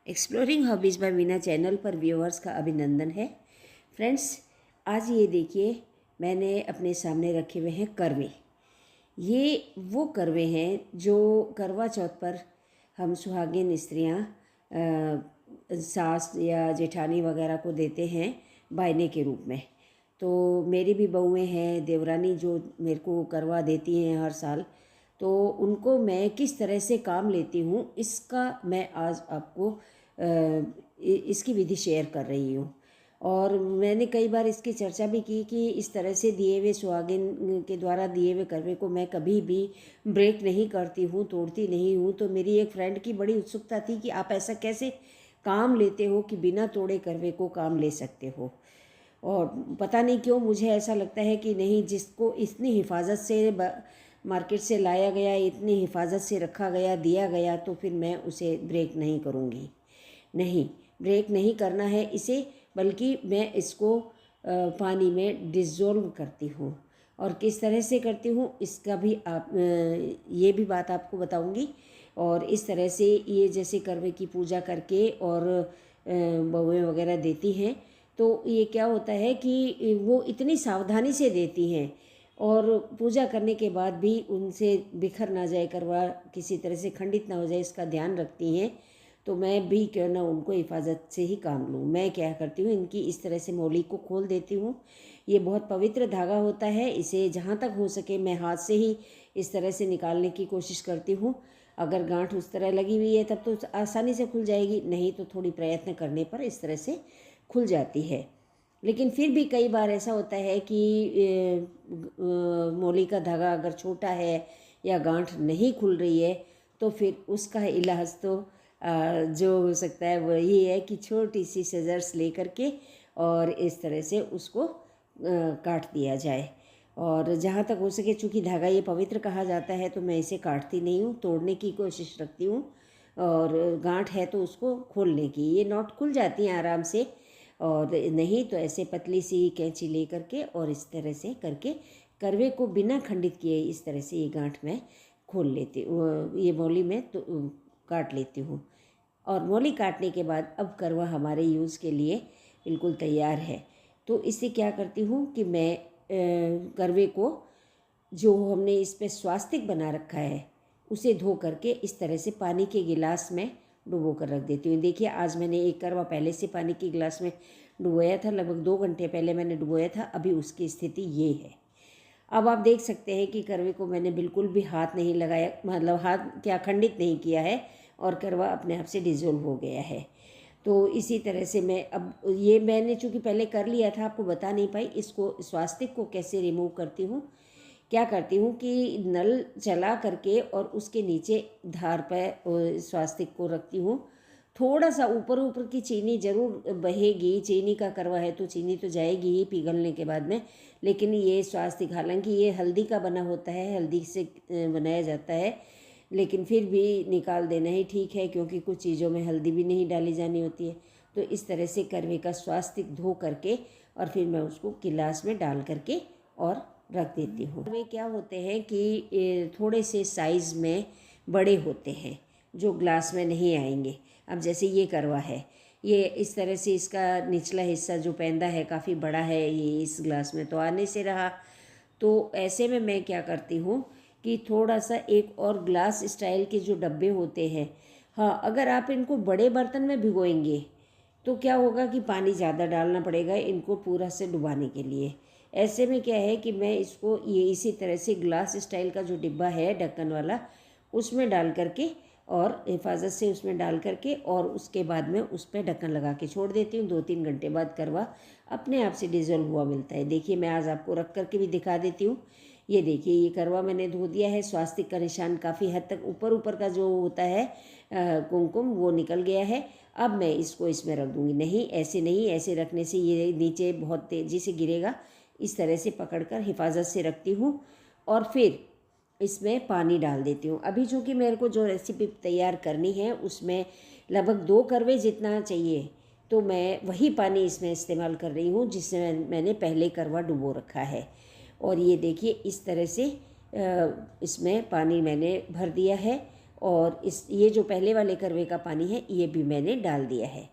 Exploring hobbies by Meena channel पर viewers का अभिनंदन है। फ्रेंड्स, आज ये देखिए मैंने अपने सामने रखे हुए हैं करवे। ये वो करवे हैं जो करवा चौथ पर हम सुहागिन स्त्रियाँ सास या जेठानी वगैरह को देते हैं बायने के रूप में। तो मेरी भी बहुएँ हैं, देवरानी जो मेरे को करवा देती हैं हर साल, तो उनको मैं किस तरह से काम लेती हूँ इसका मैं आज आपको इसकी विधि शेयर कर रही हूँ। और मैंने कई बार इसकी चर्चा भी की कि इस तरह से दिए हुए सुहागिन के द्वारा दिए हुए करवे को मैं कभी भी ब्रेक नहीं करती हूँ, तोड़ती नहीं हूँ। तो मेरी एक फ्रेंड की बड़ी उत्सुकता थी कि आप ऐसा कैसे काम लेते हो कि बिना तोड़े करवे को काम ले सकते हो। और पता नहीं क्यों मुझे ऐसा लगता है कि नहीं, जिसको इतनी हिफाजत से मार्केट से लाया गया, इतनी हिफाजत से रखा गया, दिया गया, तो फिर मैं उसे ब्रेक नहीं करूँगी। नहीं, ब्रेक नहीं करना है इसे, बल्कि मैं इसको पानी में डिज़ोल्व करती हूँ। और किस तरह से करती हूँ इसका भी आप ये भी बात आपको बताऊँगी। और इस तरह से ये जैसे करवे की पूजा करके और बहुएँ वगैरह देती हैं, तो ये क्या होता है कि वो इतनी सावधानी से देती हैं और पूजा करने के बाद भी उनसे बिखर ना जाए करवा, किसी तरह से खंडित ना हो जाए, इसका ध्यान रखती हैं। तो मैं भी क्यों ना उनको हिफाजत से ही काम लूँ। मैं क्या करती हूँ, इनकी इस तरह से मौली को खोल देती हूँ। ये बहुत पवित्र धागा होता है, इसे जहाँ तक हो सके मैं हाथ से ही इस तरह से निकालने की कोशिश करती हूँ। अगर गांठ उस तरह लगी हुई है तब तो आसानी से खुल जाएगी, नहीं तो थोड़ी प्रयत्न करने पर इस तरह से खुल जाती है। लेकिन फिर भी कई बार ऐसा होता है कि मौली का धागा अगर छोटा है या गांठ नहीं खुल रही है, तो फिर उसका इलाज तो जो हो सकता है वो ये है कि छोटी सी सीजर्स लेकर के और इस तरह से उसको काट दिया जाए। और जहाँ तक हो सके, चूँकि धागा ये पवित्र कहा जाता है, तो मैं इसे काटती नहीं हूँ, तोड़ने की कोशिश रखती हूँ। और गांठ है तो उसको खोलने की, ये नॉट खुल जाती हैं आराम से। और नहीं तो ऐसे पतली सी कैंची ले करके और इस तरह से करके करवे को बिना खंडित किए इस तरह से ये गांठ में खोल लेती हूँ, ये मौली में तो काट लेती हूँ। और मौली काटने के बाद अब करवा हमारे यूज़ के लिए बिल्कुल तैयार है। तो इससे क्या करती हूँ कि मैं करवे को, जो हमने इस पर स्वास्तिक बना रखा है, उसे धो करके इस तरह से पानी के गिलास में डुबो कर रख देती हूँ। देखिए, आज मैंने एक करवा पहले से पानी के गिलास में डुबोया था, लगभग 2 घंटे पहले मैंने डुबोया था। अभी उसकी स्थिति ये है। अब आप देख सकते हैं कि करवे को मैंने बिल्कुल भी हाथ नहीं लगाया, मतलब हाथ क्या खंडित नहीं किया है, और करवा अपने आप से डिज़ोल्व हो गया है। तो इसी तरह से मैं अब ये मैंने चूँकि पहले कर लिया था, आपको बता नहीं पाई। इसको स्वास्तिक को कैसे रिमूव करती हूँ, क्या करती हूँ कि नल चला करके और उसके नीचे धार पर स्वास्तिक को रखती हूँ। थोड़ा सा ऊपर ऊपर की चीनी ज़रूर बहेगी, चीनी का करवा है तो चीनी तो जाएगी ही पिघलने के बाद में। लेकिन ये स्वास्तिक, हालांकि ये हल्दी का बना होता है, हल्दी से बनाया जाता है, लेकिन फिर भी निकाल देना ही ठीक है, क्योंकि कुछ चीज़ों में हल्दी भी नहीं डाली जानी होती है। तो इस तरह से करवे का स्वास्तिक धो करके और फिर मैं उसको गिलास में डाल करके और रख देती हूँ। वे क्या होते हैं कि थोड़े से साइज़ में बड़े होते हैं, जो ग्लास में नहीं आएंगे। अब जैसे ये करवा है, ये इस तरह से इसका निचला हिस्सा जो पैंदा है काफ़ी बड़ा है, ये इस ग्लास में तो आने से रहा। तो ऐसे में मैं क्या करती हूँ कि थोड़ा सा एक और ग्लास स्टाइल के जो डब्बे होते हैं, हाँ, अगर आप इनको बड़े बर्तन में भिगोएंगे तो क्या होगा कि पानी ज़्यादा डालना पड़ेगा इनको पूरा से डुबाने के लिए। ऐसे में क्या है कि मैं इसको ये इसी तरह से ग्लास स्टाइल का जो डिब्बा है ढक्कन वाला, उसमें डाल करके और हिफाजत से उसमें डाल करके और उसके बाद में उस पर ढक्कन लगा के छोड़ देती हूँ। 2-3 घंटे बाद करवा अपने आप से डिज़ोल्व हुआ मिलता है। देखिए, मैं आज आपको रख करके भी दिखा देती हूँ। ये देखिए, ये करवा मैंने धो दिया है। स्वास्तिक का निशान काफ़ी हद तक ऊपर ऊपर का जो होता है कुमकुम, वो निकल गया है। अब मैं इसको इसमें रख दूँगी। नहीं, ऐसे नहीं, ऐसे रखने से ये नीचे बहुत तेज़ी से गिरेगा। इस तरह से पकड़कर हिफाजत से रखती हूँ और फिर इसमें पानी डाल देती हूँ। अभी चूँकि मेरे को जो रेसिपी तैयार करनी है उसमें लगभग 2 करवे जितना चाहिए, तो मैं वही पानी इसमें इस्तेमाल कर रही हूँ जिसमें मैंने पहले करवा डुबो रखा है। और ये देखिए, इस तरह से इसमें पानी मैंने भर दिया है और ये जो पहले वाले करवे का पानी है ये भी मैंने डाल दिया है।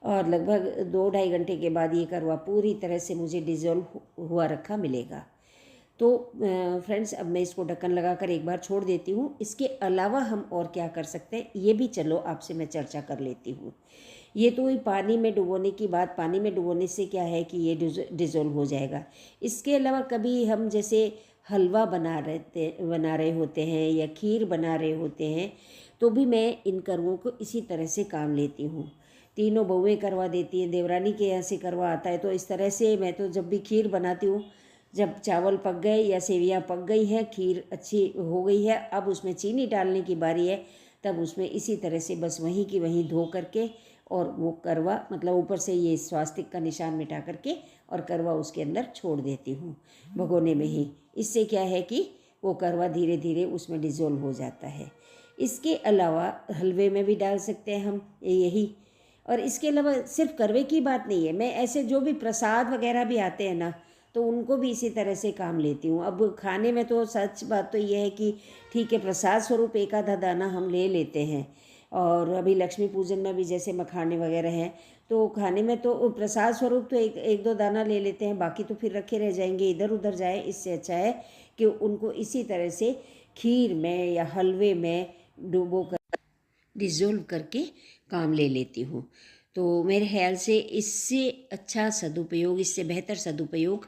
और लगभग 2-2.5 घंटे के बाद ये करवा पूरी तरह से मुझे डिज़ोल्व हुआ रखा मिलेगा। तो फ्रेंड्स, अब मैं इसको ढक्कन लगाकर एक बार छोड़ देती हूँ। इसके अलावा हम और क्या कर सकते हैं ये भी चलो आपसे मैं चर्चा कर लेती हूँ। ये तो ही पानी में डुबोने की बात, पानी में डुबोने से क्या है कि ये डिज़ोल्व हो जाएगा। इसके अलावा कभी हम जैसे हलवा बना रहे होते हैं या खीर बना रहे होते हैं तो भी मैं इन करवों को इसी तरह से काम लेती हूँ। तीनों बहुएँ करवा देती हैं, देवरानी के यहाँ से करवा आता है। तो इस तरह से मैं तो जब भी खीर बनाती हूँ, जब चावल पक गए या सेवियाँ पक गई हैं, खीर अच्छी हो गई है, अब उसमें चीनी डालने की बारी है, तब उसमें इसी तरह से बस वहीं की वहीं धो करके और वो करवा मतलब ऊपर से ये स्वास्तिक का निशान मिटा करके और करवा उसके अंदर छोड़ देती हूँ भगोने में ही। इससे क्या है कि वो करवा धीरे धीरे उसमें डिज़ोल्व हो जाता है। इसके अलावा हलवे में भी डाल सकते हैं हम यही। और इसके अलावा सिर्फ करवे की बात नहीं है, मैं ऐसे जो भी प्रसाद वगैरह भी आते हैं ना तो उनको भी इसी तरह से काम लेती हूँ। अब खाने में तो सच बात तो ये है कि ठीक है, प्रसाद स्वरूप एक आधा दाना हम ले लेते हैं। और अभी लक्ष्मी पूजन में भी जैसे मखाने वगैरह हैं तो खाने में तो प्रसाद स्वरूप तो एक दो दाना ले लेते हैं, बाकी तो फिर रखे रह जाएंगे, इधर उधर जाए। इससे अच्छा है कि उनको इसी तरह से खीर में या हलवे में डुबो कर डिज़ोल्व करके काम ले लेती हूँ। तो मेरे ख्याल से इससे अच्छा सदुपयोग, इससे बेहतर सदुपयोग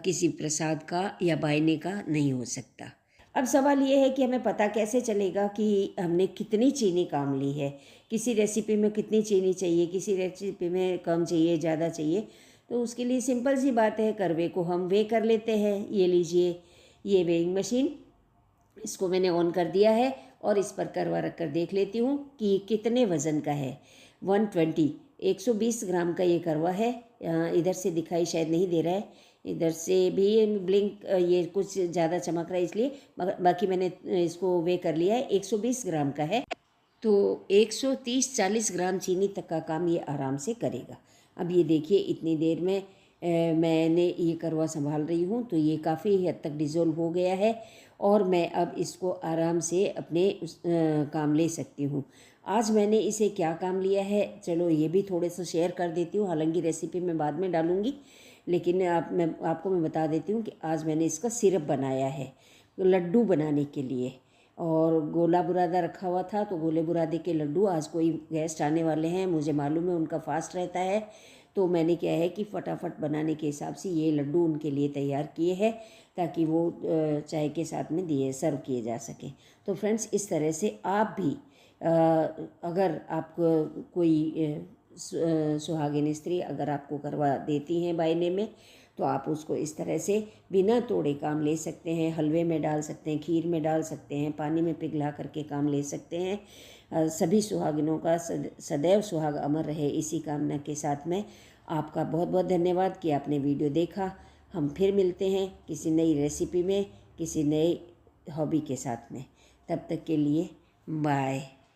किसी प्रसाद का या बायने का नहीं हो सकता। अब सवाल ये है कि हमें पता कैसे चलेगा कि हमने कितनी चीनी काम ली है। किसी रेसिपी में कितनी चीनी चाहिए, किसी रेसिपी में कम चाहिए, ज़्यादा चाहिए। तो उसके लिए सिंपल सी बात है, करवे को हम वे कर लेते हैं। ये लीजिए, ये वेइंग मशीन, इसको मैंने ऑन कर दिया है और इस पर करवा रख कर देख लेती हूँ कि कितने वज़न का है। 120 ग्राम का ये करवा है। इधर से दिखाई शायद नहीं दे रहा है, इधर से भी ब्लिंक ये कुछ ज़्यादा चमक रहा है इसलिए, बाकी मैंने इसको वे कर लिया है। 120 ग्राम का है तो 130-140 ग्राम चीनी तक का काम ये आराम से करेगा। अब ये देखिए, इतनी देर में मैंने ये करवा संभाल रही हूँ तो ये काफ़ी हद तक डिज़ोल्व हो गया है और मैं अब इसको आराम से अपने काम ले सकती हूँ। आज मैंने इसे क्या काम लिया है चलो ये भी थोड़े से शेयर कर देती हूँ, हालांकि रेसिपी मैं बाद में डालूँगी, लेकिन आपको मैं बता देती हूँ कि आज मैंने इसका सिरप बनाया है लड्डू बनाने के लिए। और गोला बुरादा रखा हुआ था तो गोले बुरादे के लड्डू, आज कोई गेस्ट आने वाले हैं, मुझे मालूम है उनका फास्ट रहता है, तो मैंने क्या है कि फटाफट बनाने के हिसाब से ये लड्डू उनके लिए तैयार किए हैं ताकि वो चाय के साथ में सर्व किए जा सकें। तो फ्रेंड्स, इस तरह से आप भी अगर आपको कोई सुहागिन स्त्री अगर आपको करवा देती हैं बायने में तो आप उसको इस तरह से बिना तोड़े काम ले सकते हैं। हलवे में डाल सकते हैं, खीर में डाल सकते हैं, पानी में पिघला करके काम ले सकते हैं। सभी सुहागिनों का सदैव सुहाग अमर रहे, इसी कामना के साथ में आपका बहुत बहुत धन्यवाद कि आपने वीडियो देखा। हम फिर मिलते हैं किसी नई रेसिपी में, किसी नई हॉबी के साथ में। तब तक के लिए बाय।